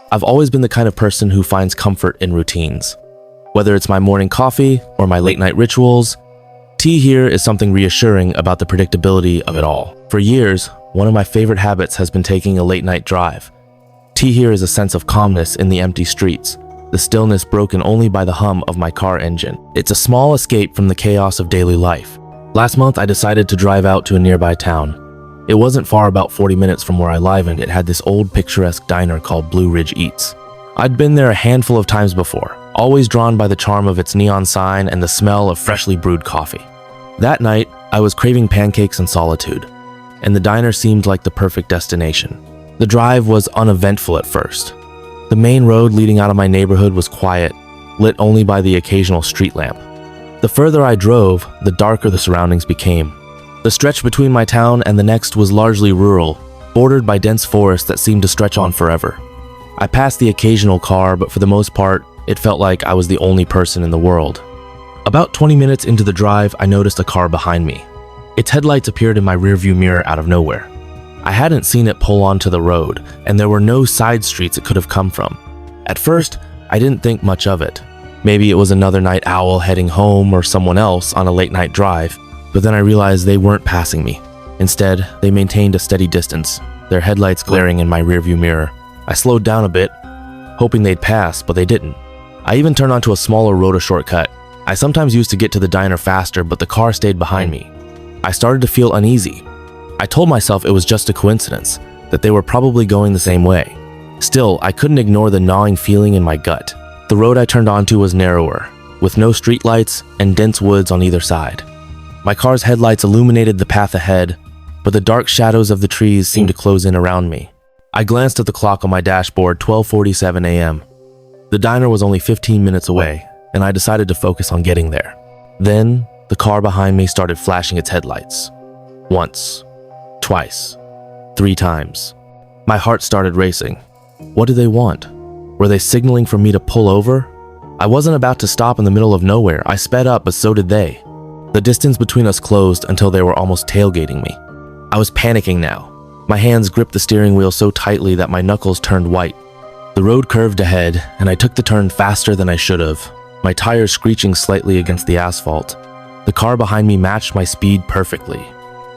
I've always been the kind of person who finds comfort in routines. Whether it's my morning coffee or my late night rituals, tea here is something reassuring about the predictability of it all. For years, one of my favorite habits has been taking a late night drive. Tea here is a sense of calmness in the empty streets, the stillness broken only by the hum of my car engine. It's a small escape from the chaos of daily life. Last month, I decided to drive out to a nearby town. It wasn't far, about 40 minutes from where I live, and it had this old picturesque diner called Blue Ridge Eats. I'd been there a handful of times before, always drawn by the charm of its neon sign and the smell of freshly brewed coffee. That night, I was craving pancakes and solitude, and the diner seemed like the perfect destination. The drive was uneventful at first. The main road leading out of my neighborhood was quiet, lit only by the occasional street lamp. The further I drove, the darker the surroundings became. The stretch between my town and the next was largely rural, bordered by dense forest that seemed to stretch on forever. I passed the occasional car, but for the most part, it felt like I was the only person in the world. About 20 minutes into the drive, I noticed a car behind me. Its headlights appeared in my rearview mirror out of nowhere. I hadn't seen it pull onto the road, and there were no side streets it could have come from. At first, I didn't think much of it. Maybe it was another night owl heading home or someone else on a late night drive, but then I realized they weren't passing me. Instead, they maintained a steady distance, their headlights glaring in my rearview mirror. I slowed down a bit, hoping they'd pass, but they didn't. I even turned onto a smaller road, a shortcut. I sometimes used to get to the diner faster, but the car stayed behind me. I started to feel uneasy. I told myself it was just a coincidence, that they were probably going the same way. Still, I couldn't ignore the gnawing feeling in my gut. The road I turned onto was narrower, with no streetlights and dense woods on either side. My car's headlights illuminated the path ahead, but the dark shadows of the trees seemed to close in around me. I glanced at the clock on my dashboard, 12:47 a.m. The diner was only 15 minutes away, and I decided to focus on getting there. Then, the car behind me started flashing its headlights. Once, twice, 3 times. My heart started racing. What did they want? Were they signaling for me to pull over? I wasn't about to stop in the middle of nowhere. I sped up, but so did they. The distance between us closed until they were almost tailgating me. I was panicking now. My hands gripped the steering wheel so tightly that my knuckles turned white. The road curved ahead, and I took the turn faster than I should have, my tires screeching slightly against the asphalt. The car behind me matched my speed perfectly.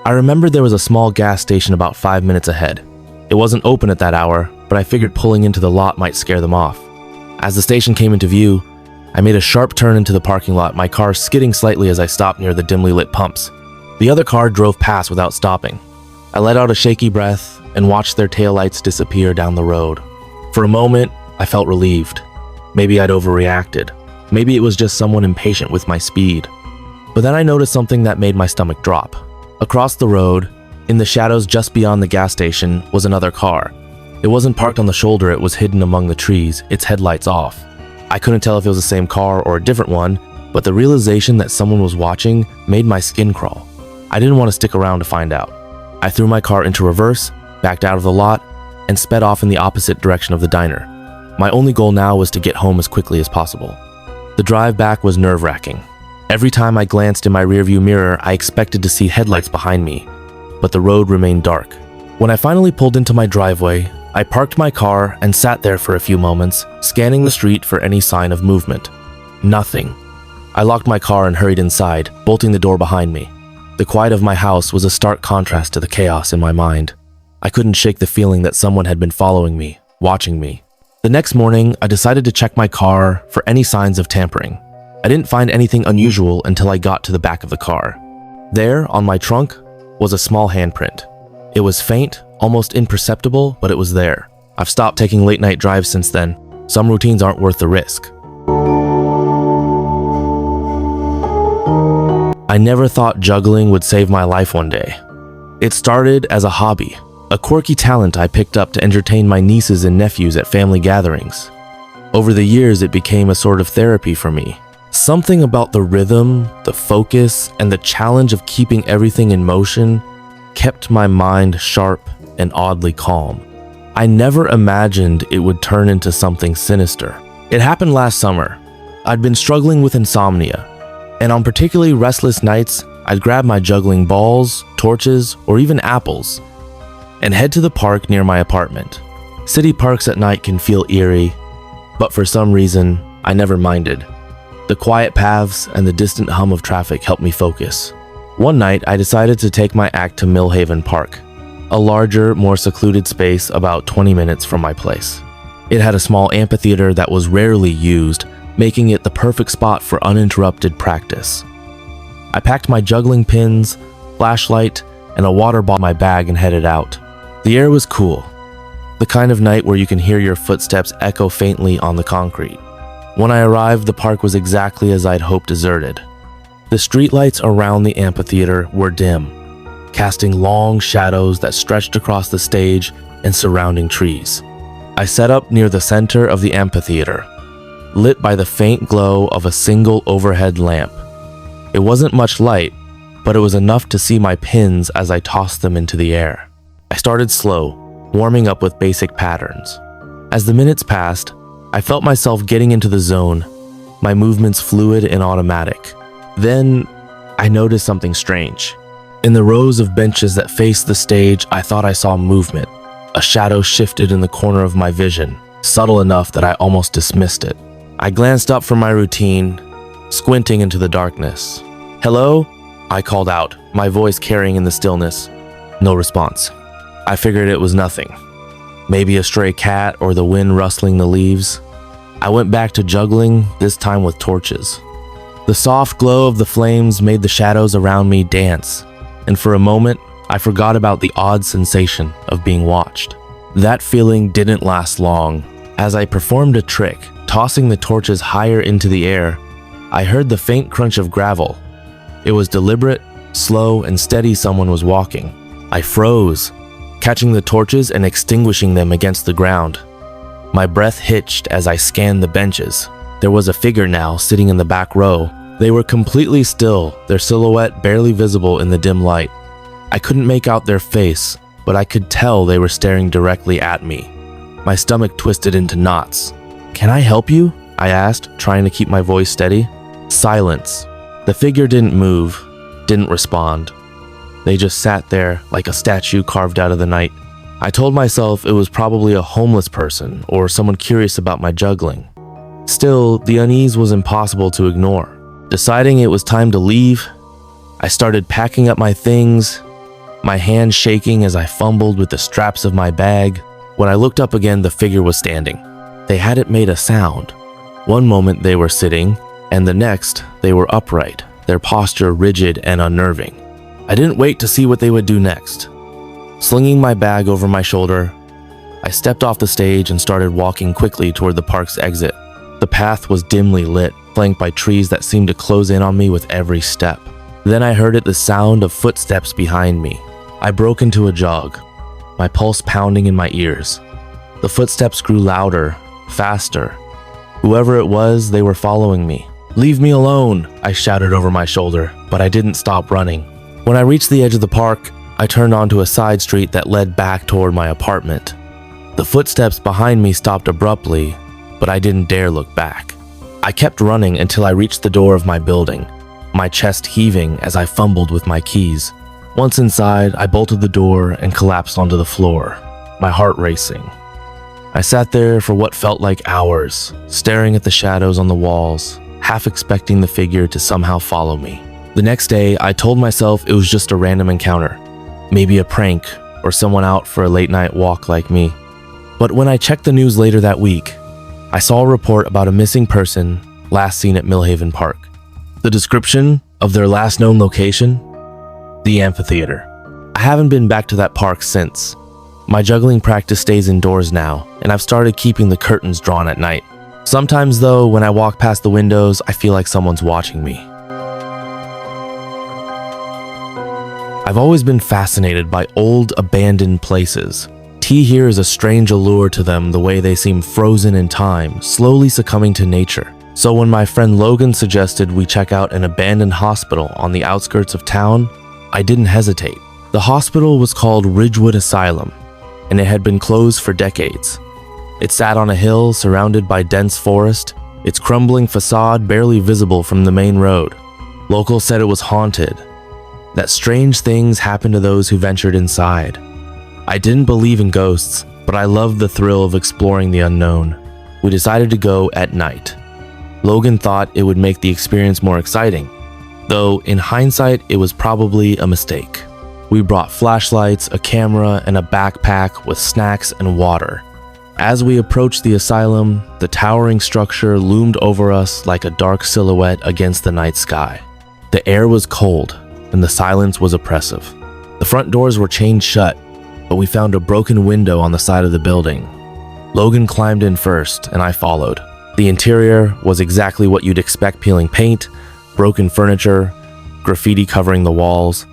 I remembered there was a small gas station about 5 minutes ahead. It wasn't open at that hour, but I figured pulling into the lot might scare them off. As the station came into view, I made a sharp turn into the parking lot, my car skidding slightly as I stopped near the dimly lit pumps. The other car drove past without stopping. I let out a shaky breath and watched their taillights disappear down the road. For a moment, I felt relieved. Maybe I'd overreacted. Maybe it was just someone impatient with my speed. But then I noticed something that made my stomach drop. Across the road, in the shadows just beyond the gas station, was another car. It wasn't parked on the shoulder, it was hidden among the trees, its headlights off. I couldn't tell if it was the same car or a different one, but the realization that someone was watching made my skin crawl. I didn't want to stick around to find out. I threw my car into reverse, backed out of the lot, and sped off in the opposite direction of the diner. My only goal now was to get home as quickly as possible. The drive back was nerve-wracking. Every time I glanced in my rearview mirror, I expected to see headlights behind me, but the road remained dark. When I finally pulled into my driveway, I parked my car and sat there for a few moments, scanning the street for any sign of movement. Nothing. I locked my car and hurried inside, bolting the door behind me. The quiet of my house was a stark contrast to the chaos in my mind. I couldn't shake the feeling that someone had been following me, watching me. The next morning, I decided to check my car for any signs of tampering. I didn't find anything unusual until I got to the back of the car. There, on my trunk, was a small handprint. It was faint, almost imperceptible, but it was there. I've stopped taking late-night drives since then. Some routines aren't worth the risk. I never thought juggling would save my life one day. It started as a hobby, a quirky talent I picked up to entertain my nieces and nephews at family gatherings. Over the years, it became a sort of therapy for me. Something about the rhythm, the focus, and the challenge of keeping everything in motion kept my mind sharp and oddly calm. I never imagined it would turn into something sinister. It happened last summer. I'd been struggling with insomnia, and on particularly restless nights, I'd grab my juggling balls, torches, or even apples, and head to the park near my apartment. City parks at night can feel eerie, but for some reason, I never minded. The quiet paths and the distant hum of traffic helped me focus. One night, I decided to take my act to Millhaven Park, a larger, more secluded space about 20 minutes from my place. It had a small amphitheater that was rarely used, making it the perfect spot for uninterrupted practice. I packed my juggling pins, flashlight, and a water bottle in my bag and headed out. The air was cool, the kind of night where you can hear your footsteps echo faintly on the concrete. When I arrived, the park was exactly as I'd hoped, deserted. The streetlights around the amphitheater were dim, casting long shadows that stretched across the stage and surrounding trees. I set up near the center of the amphitheater, lit by the faint glow of a single overhead lamp. It wasn't much light, but it was enough to see my pins as I tossed them into the air. I started slow, warming up with basic patterns. As the minutes passed, I felt myself getting into the zone, my movements fluid and automatic. Then, I noticed something strange. In the rows of benches that faced the stage, I thought I saw movement. A shadow shifted in the corner of my vision, subtle enough that I almost dismissed it. I glanced up from my routine, squinting into the darkness. "Hello?" I called out, my voice carrying in the stillness. No response. I figured it was nothing. Maybe a stray cat or the wind rustling the leaves. I went back to juggling, this time with torches. The soft glow of the flames made the shadows around me dance, and for a moment, I forgot about the odd sensation of being watched. That feeling didn't last long. As I performed a trick, tossing the torches higher into the air, I heard the faint crunch of gravel. It was deliberate, slow, and steady. Someone was walking. I froze, catching the torches and extinguishing them against the ground. My breath hitched as I scanned the benches. There was a figure now sitting in the back row. They were completely still, their silhouette barely visible in the dim light. I couldn't make out their face, but I could tell they were staring directly at me. My stomach twisted into knots. "Can I help you?" I asked, trying to keep my voice steady. Silence. The figure didn't move, didn't respond. They just sat there like a statue carved out of the night. I told myself it was probably a homeless person or someone curious about my juggling. Still, the unease was impossible to ignore. Deciding it was time to leave, I started packing up my things, my hands shaking as I fumbled with the straps of my bag. When I looked up again, the figure was standing. They hadn't made a sound. One moment they were sitting, and the next they were upright, their posture rigid and unnerving. I didn't wait to see what they would do next. Slinging my bag over my shoulder, I stepped off the stage and started walking quickly toward the park's exit. The path was dimly lit, flanked by trees that seemed to close in on me with every step. Then I heard the sound of footsteps behind me. I broke into a jog, my pulse pounding in my ears. The footsteps grew louder, faster. Whoever it was, they were following me. "Leave me alone," I shouted over my shoulder, but I didn't stop running. When I reached the edge of the park, I turned onto a side street that led back toward my apartment. The footsteps behind me stopped abruptly, but I didn't dare look back. I kept running until I reached the door of my building, my chest heaving as I fumbled with my keys. Once inside, I bolted the door and collapsed onto the floor, my heart racing. I sat there for what felt like hours, staring at the shadows on the walls, half expecting the figure to somehow follow me. The next day, I told myself it was just a random encounter, maybe a prank or someone out for a late night walk like me. But when I checked the news later that week, I saw a report about a missing person last seen at Millhaven Park. The description of their last known location? The amphitheater. I haven't been back to that park since. My juggling practice stays indoors now, and I've started keeping the curtains drawn at night. Sometimes though, when I walk past the windows, I feel like someone's watching me. I've always been fascinated by old, abandoned places. Tea here is a strange allure to them, the way they seem frozen in time, slowly succumbing to nature. So when my friend Logan suggested we check out an abandoned hospital on the outskirts of town, I didn't hesitate. The hospital was called Ridgewood Asylum, and it had been closed for decades. It sat on a hill surrounded by dense forest, its crumbling facade barely visible from the main road. Locals said it was haunted, that strange things happened to those who ventured inside. I didn't believe in ghosts, but I loved the thrill of exploring the unknown. We decided to go at night. Logan thought it would make the experience more exciting, though in hindsight it was probably a mistake. We brought flashlights, a camera, and a backpack with snacks and water. As we approached the asylum, the towering structure loomed over us like a dark silhouette against the night sky. The air was cold, and the silence was oppressive. The front doors were chained shut, but we found a broken window on the side of the building. Logan climbed in first, and I followed. The interior was exactly what you'd expect: peeling paint, broken furniture, graffiti covering the walls.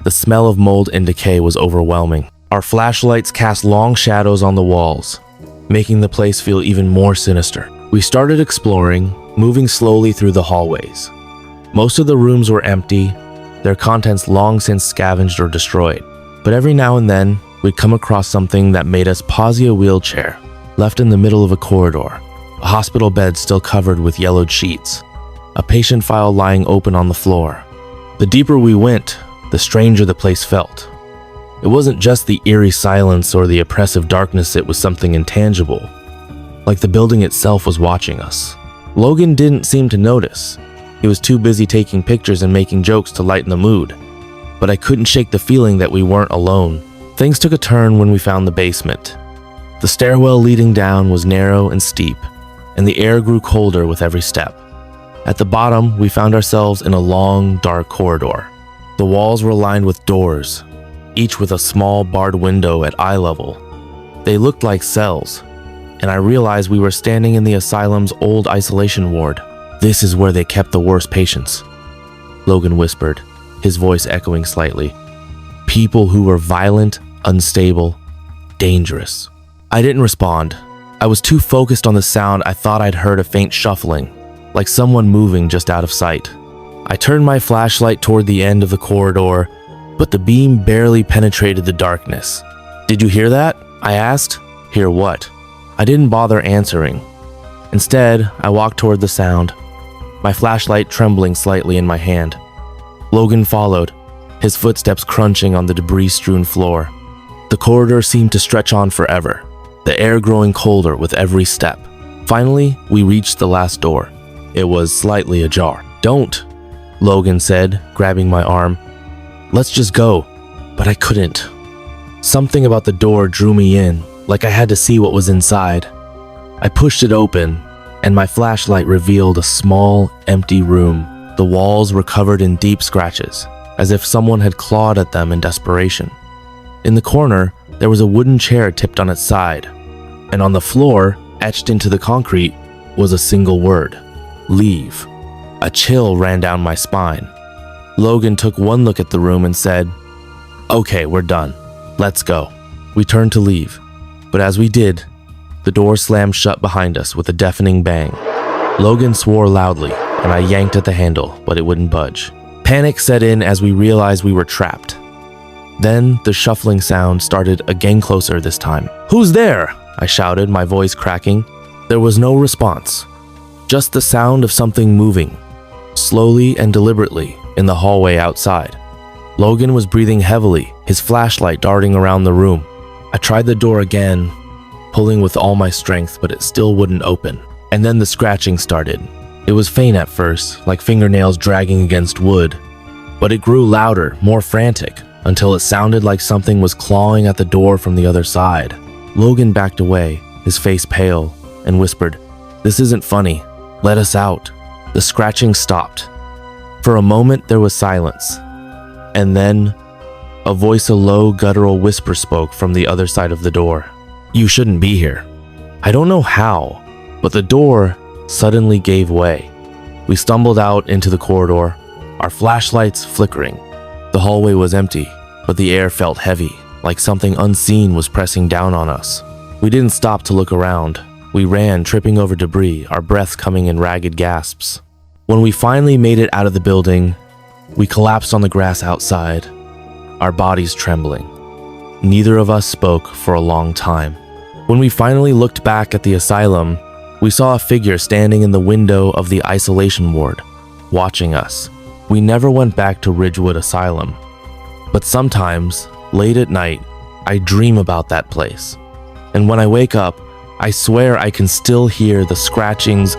The smell of mold and decay was overwhelming. Our flashlights cast long shadows on the walls, making the place feel even more sinister. We started exploring, moving slowly through the hallways. Most of the rooms were empty, their contents long since scavenged or destroyed. But every now and then, we'd come across something that made us pause. A wheelchair, left in the middle of a corridor, a hospital bed still covered with yellowed sheets, a patient file lying open on the floor. The deeper we went, the stranger the place felt. It wasn't just the eerie silence or the oppressive darkness, it was something intangible, like the building itself was watching us. Logan didn't seem to notice. He was too busy taking pictures and making jokes to lighten the mood, but I couldn't shake the feeling that we weren't alone. Things took a turn when we found the basement. The stairwell leading down was narrow and steep, and the air grew colder with every step. At the bottom, we found ourselves in a long, dark corridor. The walls were lined with doors, each with a small barred window at eye level. They looked like cells, and I realized we were standing in the asylum's old isolation ward. "This is where they kept the worst patients," Logan whispered, his voice echoing slightly. "People who were violent, unstable, dangerous." I didn't respond. I was too focused on the sound. I thought I'd heard a faint shuffling, like someone moving just out of sight. I turned my flashlight toward the end of the corridor, but the beam barely penetrated the darkness. "Did you hear that?" I asked. "Hear what?" I didn't bother answering. Instead, I walked toward the sound, my flashlight trembling slightly in my hand. Logan followed, his footsteps crunching on the debris-strewn floor. The corridor seemed to stretch on forever, the air growing colder with every step. Finally, we reached the last door. It was slightly ajar. "Don't," Logan said, grabbing my arm. "Let's just go." But I couldn't. Something about the door drew me in, like I had to see what was inside. I pushed it open, and my flashlight revealed a small, empty room. The walls were covered in deep scratches, as if someone had clawed at them in desperation. In the corner, there was a wooden chair tipped on its side, and on the floor, etched into the concrete, was a single word: leave. A chill ran down my spine. Logan took one look at the room and said, "Okay, we're done. Let's go." We turned to leave, but as we did, the door slammed shut behind us with a deafening bang. Logan swore loudly, and I yanked at the handle, but it wouldn't budge. Panic set in as we realized we were trapped. Then the shuffling sound started again, closer this time. "Who's there?" I shouted, my voice cracking. There was no response, just the sound of something moving, slowly and deliberately, in the hallway outside. Logan was breathing heavily, his flashlight darting around the room. I tried the door again, pulling with all my strength, but it still wouldn't open. And then the scratching started. It was faint at first, like fingernails dragging against wood, but it grew louder, more frantic, until it sounded like something was clawing at the door from the other side. Logan backed away, his face pale, and whispered, "This isn't funny. Let us out." The scratching stopped. For a moment there was silence, and then a voice, a low guttural whisper, spoke from the other side of the door. "You shouldn't be here." I don't know how, but the door suddenly gave way. We stumbled out into the corridor, our flashlights flickering. The hallway was empty, but the air felt heavy, like something unseen was pressing down on us. We didn't stop to look around. We ran, tripping over debris, our breath coming in ragged gasps. When we finally made it out of the building, we collapsed on the grass outside, our bodies trembling. Neither of us spoke for a long time. When we finally looked back at the asylum, we saw a figure standing in the window of the isolation ward, watching us. We never went back to Ridgewood Asylum, but sometimes, late at night, I dream about that place. And when I wake up, I swear I can still hear the scratchings,